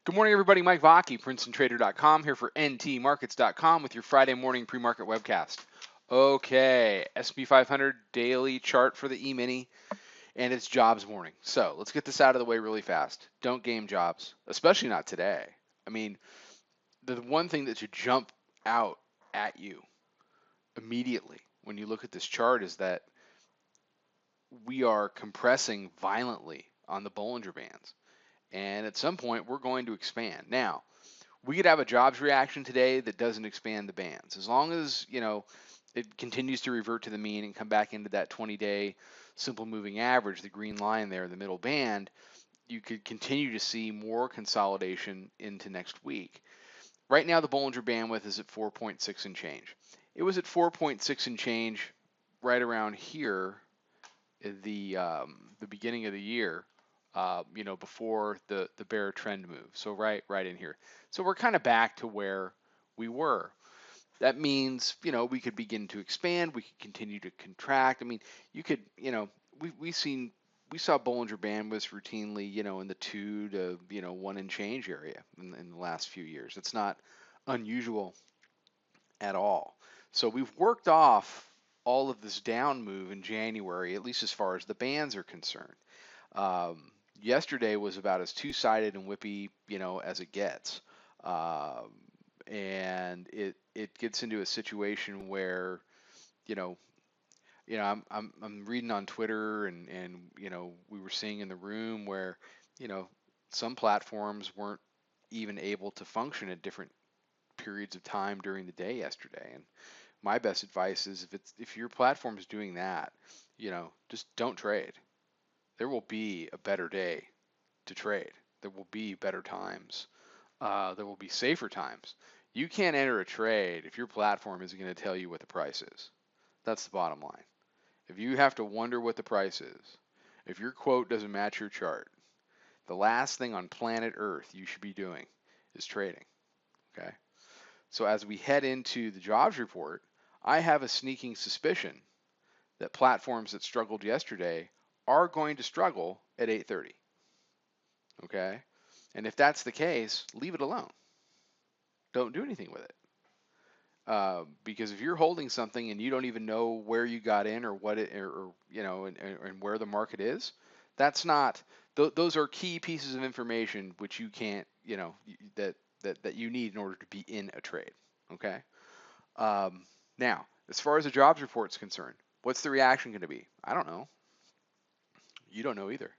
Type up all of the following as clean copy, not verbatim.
Good morning, everybody. Mike Vacchi, PrincetonTrader.com, here for NTMarkets.com with your Friday morning pre-market webcast. Okay, S&P 500 daily chart for the E-mini, and it's jobs morning. So let's get this out of the way really fast. Don't game jobs, especially not today. I mean, the one thing that should jump out at you immediately when you look at this chart is that we are compressing violently on the Bollinger Bands. And at some point, we're going to expand. Now, we could have a jobs reaction today that doesn't expand the bands. As long as, it continues to revert to the mean and come back into that 20-day simple moving average, the green line there, the middle band, you could continue to see more consolidation into next week. Right now, the Bollinger Bandwidth is at 4.6 and change. It was at 4.6 and change right around here at the beginning of the year, before the bear trend move. So right in here. So we're kind of back to where we were. That means, we could begin to expand. We could continue to contract. I mean, you could, we saw Bollinger Bandwidths routinely, in the 2 to 1 and change area in the last few years. It's not unusual at all. So we've worked off all of this down move in January, at least as far as the bands are concerned. Yesterday was about as two-sided and whippy, as it gets, and it gets into a situation where, I'm reading on Twitter and we were seeing in the room where, some platforms weren't even able to function at different periods of time during the day yesterday. And my best advice is if your platform is doing that, just don't trade. There will be a better day to trade. There will be better times. There will be safer times. You can't enter a trade if your platform isn't going to tell you what the price is. That's the bottom line. If you have to wonder what the price is, if your quote doesn't match your chart, the last thing on planet Earth you should be doing is trading. Okay? So as we head into the jobs report, I have a sneaking suspicion that platforms that struggled yesterday are going to struggle at 8:30. Okay? And if that's the case, leave it alone. Don't do anything with it. Because if you're holding something and you don't even know where you got in or what it, or and where the market is, that's not. Those are key pieces of information which you can't, that you need in order to be in a trade. Okay. Now, as far as the jobs report is concerned, what's the reaction going to be? I don't know. You don't know either.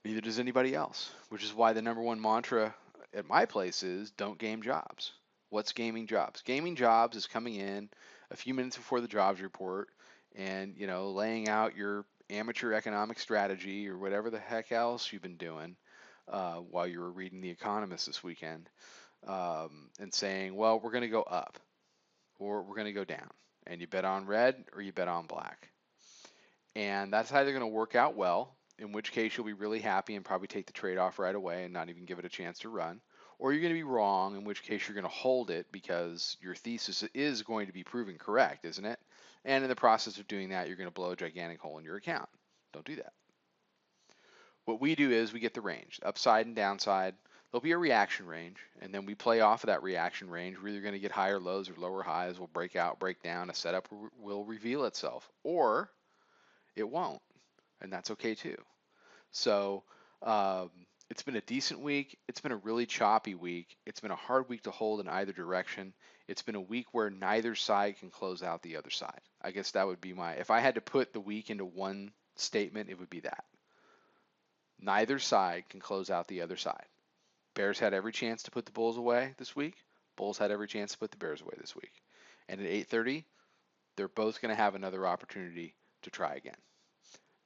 Neither does anybody else, which is why the number one mantra at my place is don't game jobs. What's gaming jobs? Gaming jobs is coming in a few minutes before the jobs report and, laying out your amateur economic strategy or whatever the heck else you've been doing while you were reading The Economist this weekend, and saying, well, we're going to go up or we're going to go down. And you bet on red or you bet on black. And that's either going to work out well, in which case you'll be really happy and probably take the trade off right away and not even give it a chance to run. Or you're going to be wrong, in which case you're going to hold it because your thesis is going to be proven correct, isn't it? And in the process of doing that, you're going to blow a gigantic hole in your account. Don't do that. What we do is we get the range, upside and downside. There'll be a reaction range, and then we play off of that reaction range. We're either going to get higher lows or lower highs. We'll break out, break down. A setup will reveal itself, or it won't, and that's okay too. So it's been a decent week. It's been a really choppy week. It's been a hard week to hold in either direction. It's been a week where neither side can close out the other side. I guess that would be if I had to put the week into one statement, it would be that. Neither side can close out the other side. Bears had every chance to put the Bulls away this week. Bulls had every chance to put the Bears away this week. And at 8:30, they're both going to have another opportunity to try again.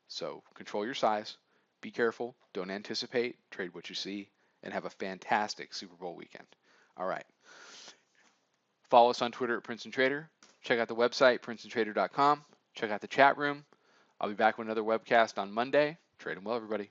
So control your size. Be careful. Don't anticipate. Trade what you see. And have a fantastic Super Bowl weekend. All right. Follow us on Twitter at Princeton Trader. Check out the website, PrincetonTrader.com. Check out the chat room. I'll be back with another webcast on Monday. Trade 'em well, everybody.